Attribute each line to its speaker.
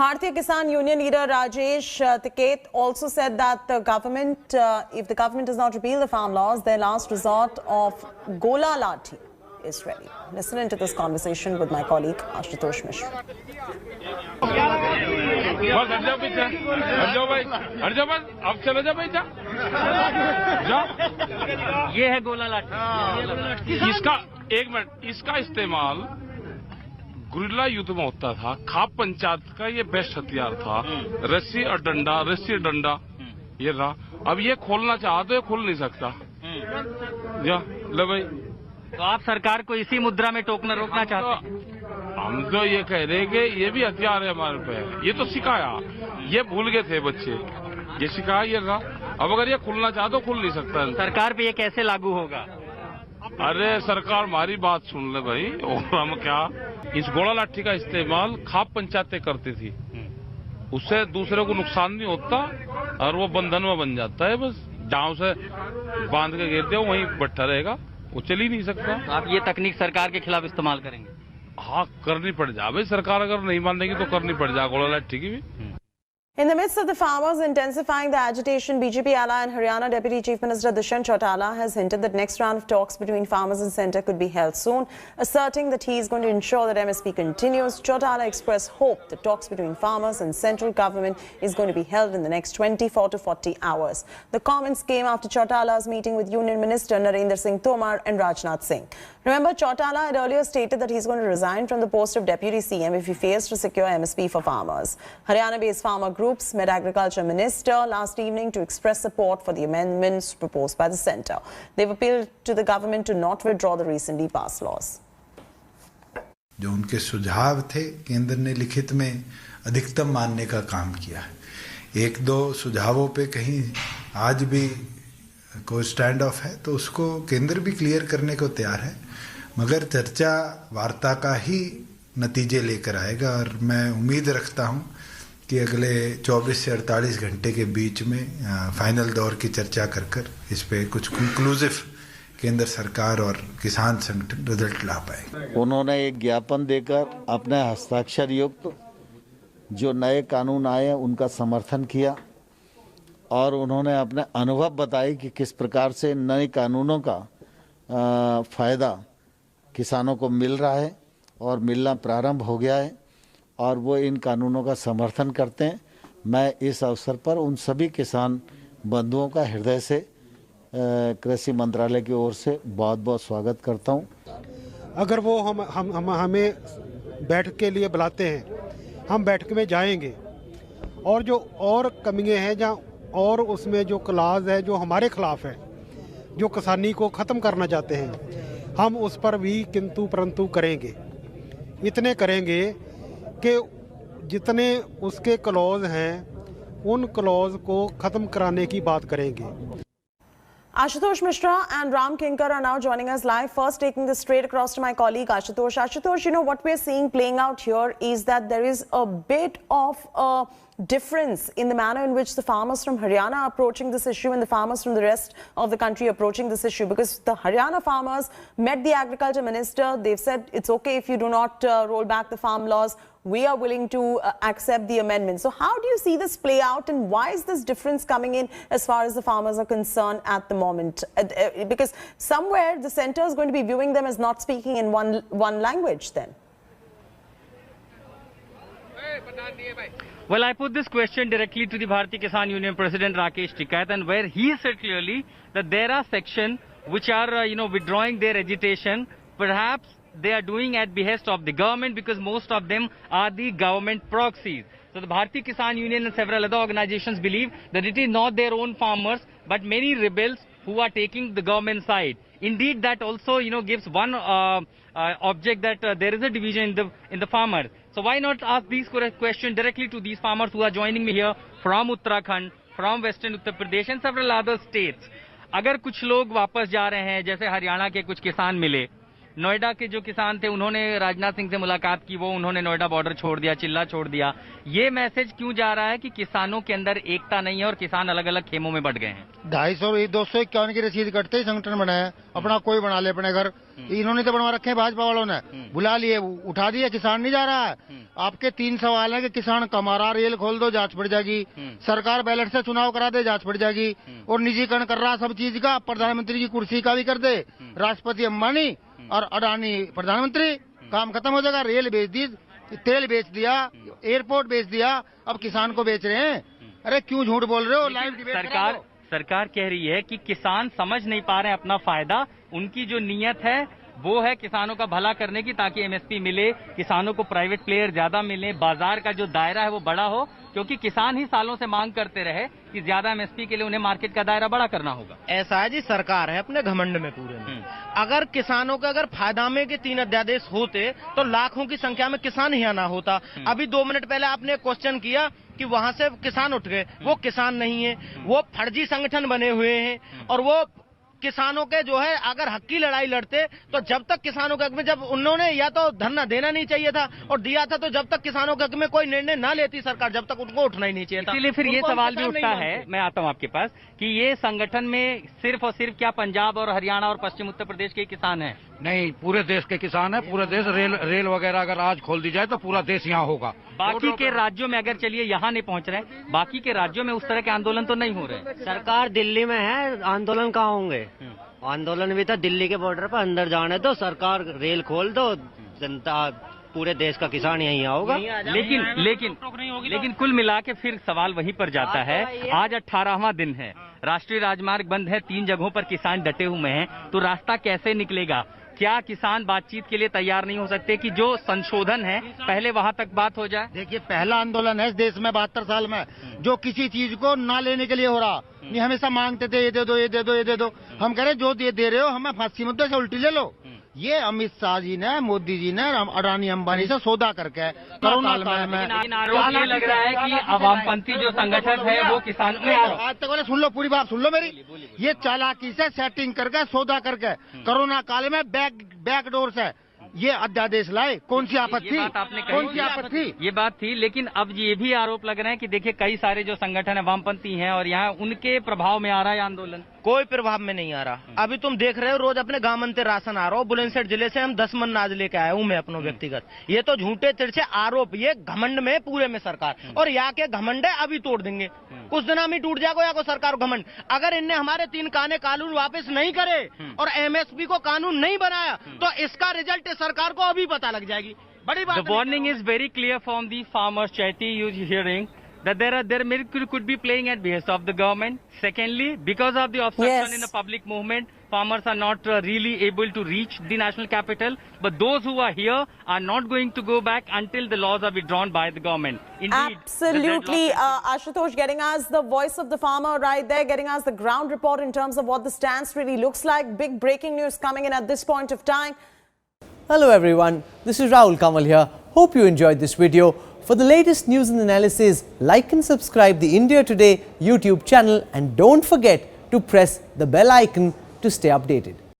Speaker 1: Bharatiya Kisan Union leader Rajesh Tikait also said that the government, if the government does not repeal the farm laws, their last resort of Gola Lathi is ready. Listen into this conversation with my colleague Ashutosh Mishra.
Speaker 2: ये है गोला लाठी।
Speaker 3: इसका एक minute, इसका इस्तेमाल guerrilla युद्ध में होता था। खाप पंचायत का ये बेस्ट हथियार था। रस्सी और डंडा ये रहा। अब ये खोलना चाहा तो ये खोल नहीं सकता। ले भाई,
Speaker 2: तो आप सरकार को इसी मुद्रा में रोकना चाहते हैं?
Speaker 3: हम तो ये कह रहे हैं कि ये भी हथियार है हमारे पे। ये तो सिखाया, ये भूल गए थे बच्चे। ये सिखाया, ये रहा। अब अगर ये खुलना चाहे तो खुल नहीं सकता।
Speaker 2: सरकार पे ये कैसे लागू होगा?
Speaker 3: अरे सरकार हमारी बात सुन ले भाई। और हम क्या, इस गोला लाठी का इस्तेमाल खाप पंचायतें करती थी। उससे दूसरे को नुकसान नहीं होता और वो बंधन में बन जाता है। बस डांव से बांध के घेर दो, वहीं बैठा रहेगा, वो चल ही नहीं सकता।
Speaker 2: आप ये तकनीक सरकार के खिलाफ इस्तेमाल करेंगे?
Speaker 3: हाँ, करनी पड़ जाए भाई। सरकार अगर नहीं बांधेगी तो करनी पड़ जाए गोला लाठी की भी।
Speaker 1: In the midst of the farmers intensifying the agitation, BJP ally and Haryana Deputy Chief Minister Dushyant Chautala has hinted that next round of talks between farmers and centre could be held soon, asserting that he is going to ensure that MSP continues. Chautala expressed hope that talks between farmers and central government is going to be held in the next 24 to 40 hours. The comments came after Chautala's meeting with Union Minister Narendra Singh Tomar and Rajnath Singh. Remember, Chautala had earlier stated that he's going to resign from the post of Deputy CM if he fails to secure MSP for farmers. Haryana-based farmer groups met Agriculture Minister last evening to express support for the amendments proposed by the centre. They've appealed to the government to not withdraw the recently passed laws.
Speaker 4: जो उनके सुझाव थे, केंद्र ने लिखित में अधिकतम मानने का काम किया है। एक दो सुझावों पे कहीं आज भी कोई स्टैंड ऑफ है तो उसको केंद्र भी क्लियर करने को तैयार है, मगर चर्चा वार्ता का ही नतीजे लेकर आएगा। और मैं उम्मीद रखता हूं कि अगले 24 से 48 घंटे के बीच में फाइनल दौर की चर्चा कर इस पे कुछ कंक्लूसिव केंद्र सरकार और किसान संगठन रिजल्ट ला पाए।
Speaker 5: उन्होंने एक ज्ञापन देकर अपने हस्ताक्षर युक्त जो नए कानून आए उनका समर्थन किया और उन्होंने अपने अनुभव बताए कि किस प्रकार से नए कानूनों का फ़ायदा किसानों को मिल रहा है और मिलना प्रारंभ हो गया है और वो इन कानूनों का समर्थन करते हैं। मैं इस अवसर पर उन सभी किसान बंधुओं का हृदय से कृषि मंत्रालय की ओर से बहुत बहुत स्वागत करता हूं।
Speaker 6: अगर वो हमें बैठक के लिए बुलाते हैं, हम बैठक में जाएंगे और जो और कमियां हैं जहाँ और उसमें जो क्लाज है जो हमारे खिलाफ है, जो किसानी को ख़त्म करना चाहते हैं, हम उस पर भी किंतु परंतु करेंगे। इतने करेंगे कि जितने उसके क्लॉज हैं उन क्लॉज को ख़त्म कराने की बात करेंगे।
Speaker 1: Ashutosh Mishra and Ram Kinkar are now joining us live. First, taking this straight across to my colleague Ashutosh. Ashutosh, you know, what we're seeing playing out here is that there is a bit of a difference in the manner in which the farmers from Haryana are approaching this issue and the farmers from the rest of the country approaching this issue. Because the Haryana farmers met the Agriculture Minister. They've said it's okay if you do not roll back the farm laws. We are willing to accept the amendment. So how do you see this play out and why is this difference coming in as far as the farmers are concerned at the moment? Because somewhere the centre is going to be viewing them as not speaking in one language then.
Speaker 2: Well, I put this question directly to the Bharatiya Kisan Union President Rakesh Tikait, and where he said clearly that there are sections which are, withdrawing their agitation. Perhaps they are doing at behest of the government because most of them are the government proxies. So the Bharatiya Kisan Union and several other organizations believe that it is not their own farmers but many rebels who are taking the government side. Indeed, that also gives one object that there is a division in the farmers. So why not ask these questions directly to these farmers who are joining me here from Uttarakhand, from Western Uttar Pradesh and several other states. अगर कुछ लोग वापस जा रहे हैं, जैसे हरियाणा के कुछ किसान मिले, नोएडा के जो किसान थे उन्होंने राजनाथ सिंह से मुलाकात की, वो उन्होंने नोएडा बॉर्डर छोड़ दिया, चिल्ला छोड़ दिया। ये मैसेज क्यों जा रहा है कि किसानों के अंदर एकता नहीं है और किसान अलग अलग खेमों में बट गए हैं?
Speaker 7: 250 251 की रसीद कटते ही संगठन बनाया, अपना कोई बना ले अपने घर। इन्होंने तो बनवा रखे हैं भाजपा वालों ने, बुला लिए, उठा दिए, किसान नहीं जा रहा है। आपके 3 सवाल है कि किसान कमा रहा, रेल खोल दो, जांच पड़ जाएगी, सरकार बैलेट से चुनाव करा दे, जांच पड़ जाएगी, और निजीकरण कर रहा सब चीज का, प्रधानमंत्री की कुर्सी का भी कर दे, राष्ट्रपति अंबानी और अडानी प्रधानमंत्री, काम खत्म हो जाएगा। रेल बेच दी, तेल बेच दिया, एयरपोर्ट बेच दिया, अब किसान को बेच रहे हैं। अरे क्यों झूठ बोल रहे हो? लाइव डिबेट
Speaker 2: सरकार कह रही है कि किसान समझ नहीं पा रहे हैं अपना फायदा, उनकी जो नीयत है वो है किसानों का भला करने की, ताकि एमएसपी मिले, किसानों को प्राइवेट प्लेयर ज्यादा मिले, बाजार का जो दायरा है वो बड़ा हो, क्योंकि किसान ही सालों से मांग करते रहे कि ज्यादा एमएसपी के लिए उन्हें मार्केट का दायरा बड़ा करना होगा।
Speaker 8: ऐसा है जी, सरकार है अपने घमंड में पूरे में। अगर किसानों के अगर फायदा में के 3 अध्यादेश होते तो लाखों की संख्या में किसान ही आना होता। अभी 2 मिनट पहले आपने क्वेश्चन किया कि वहां से किसान उठ गए, वो किसान नहीं है, वो फर्जी संगठन बने हुए हैं, और वो किसानों के जो है अगर हक की लड़ाई लड़ते तो जब तक किसानों के हक में, जब उन्होंने या तो धरना देना नहीं चाहिए था और दिया था, तो जब तक किसानों के हक में कोई निर्णय ना लेती सरकार, जब तक उनको उठना ही नहीं चाहिए था।
Speaker 2: इसलिए फिर ये सवाल भी उठता है, मैं आता हूं आपके पास, कि ये संगठन में सिर्फ और सिर्फ क्या पंजाब और हरियाणा और पश्चिम उत्तर प्रदेश के किसान हैं?
Speaker 9: नहीं, पूरे देश के किसान है, पूरे देश। रेल वगैरह अगर आज खोल दी जाए तो पूरा देश यहाँ होगा।
Speaker 2: बाकी के राज्यों में अगर चलिए यहाँ नहीं पहुँच रहे, बाकी के राज्यों में उस तरह के आंदोलन तो नहीं हो रहे।
Speaker 10: सरकार दिल्ली में है, आंदोलन कहाँ होंगे? आंदोलन भी था दिल्ली के बॉर्डर पर, अंदर जाने दो, सरकार रेल खोल दो, जनता पूरे देश का किसान यहीं होगा।
Speaker 2: लेकिन कुल मिला के फिर सवाल वहीं पर जाता है। आज 18वां दिन है, राष्ट्रीय राजमार्ग बंद है, 3 जगहों पर किसान डटे हुए हैं, तो रास्ता कैसे निकलेगा? क्या किसान बातचीत के लिए तैयार नहीं हो सकते कि जो संशोधन है पहले वहां तक बात हो जाए?
Speaker 7: देखिए, पहला आंदोलन है इस देश में 72 साल में जो किसी चीज को ना लेने के लिए हो रहा। नहीं, हमेशा मांगते थे ये दे दो, ये दे दो, ये दे दो। हम कह रहे जो दे रहे हो हमें फांसी मुद्दे से उल्टी ले लो। ये अमित शाह जी ने, मोदी जी ने अडानी अंबानी से सौदा करके कोरोना काल में।
Speaker 2: ये लग रहा है कि अवामपंथी जो संगठन है वो किसान में
Speaker 7: आज तक वाले सुन लो, पूरी बात सुन लो मेरी। ये चालाकी से सेटिंग करके, सौदा करके कोरोना काल में बैकडोर से ये अध्यादेश लाए। कौन सी आफत थी? कौन सी आफत थी?
Speaker 2: ये बात थी। लेकिन अब ये भी आरोप लग रहे हैं कि देखिए कई सारे जो संगठन है वामपंथी हैं और यहाँ उनके प्रभाव में आ रहा है आंदोलन।
Speaker 8: कोई प्रभाव में नहीं आ रहा। अभी तुम देख रहे हो रोज अपने गांव राशन आ रहा हो। बुलंदशहर जिले से हम 10 मन अनाज लेके आया हूँ मैं अपनो व्यक्तिगत। ये तो झूठे तिरछे आरोप, ये घमंड में पूरे में सरकार, और यहाँ के घमंड है अभी तोड़ देंगे, कुछ दिन में टूट जाएगा या को सरकार घमंड। अगर इनने हमारे 3 कानून वापस नहीं करे और एमएसपी को कानून नहीं बनाया तो इसका रिजल्ट सरकार को अभी पता लग जाएगी। बड़ी बात।
Speaker 2: The warning is very clear from the farmers. Chaiti, you hearing that there miracle could be playing at behest of the government. Secondly, because of the obstruction in the public movement, farmers are not really able to reach the national capital. But those who are here are not going to go back until the laws are withdrawn by the government. Indeed,
Speaker 1: absolutely, Ashutosh, getting us the voice of the farmer right there, getting us the ground report in terms of what the stance really looks like. Big breaking news coming in at this point of time.
Speaker 11: Hello everyone, this is Rahul Kamal here. Hope you enjoyed this video. For the latest news and analysis, like and subscribe the India Today YouTube channel and don't forget to press the bell icon to stay updated.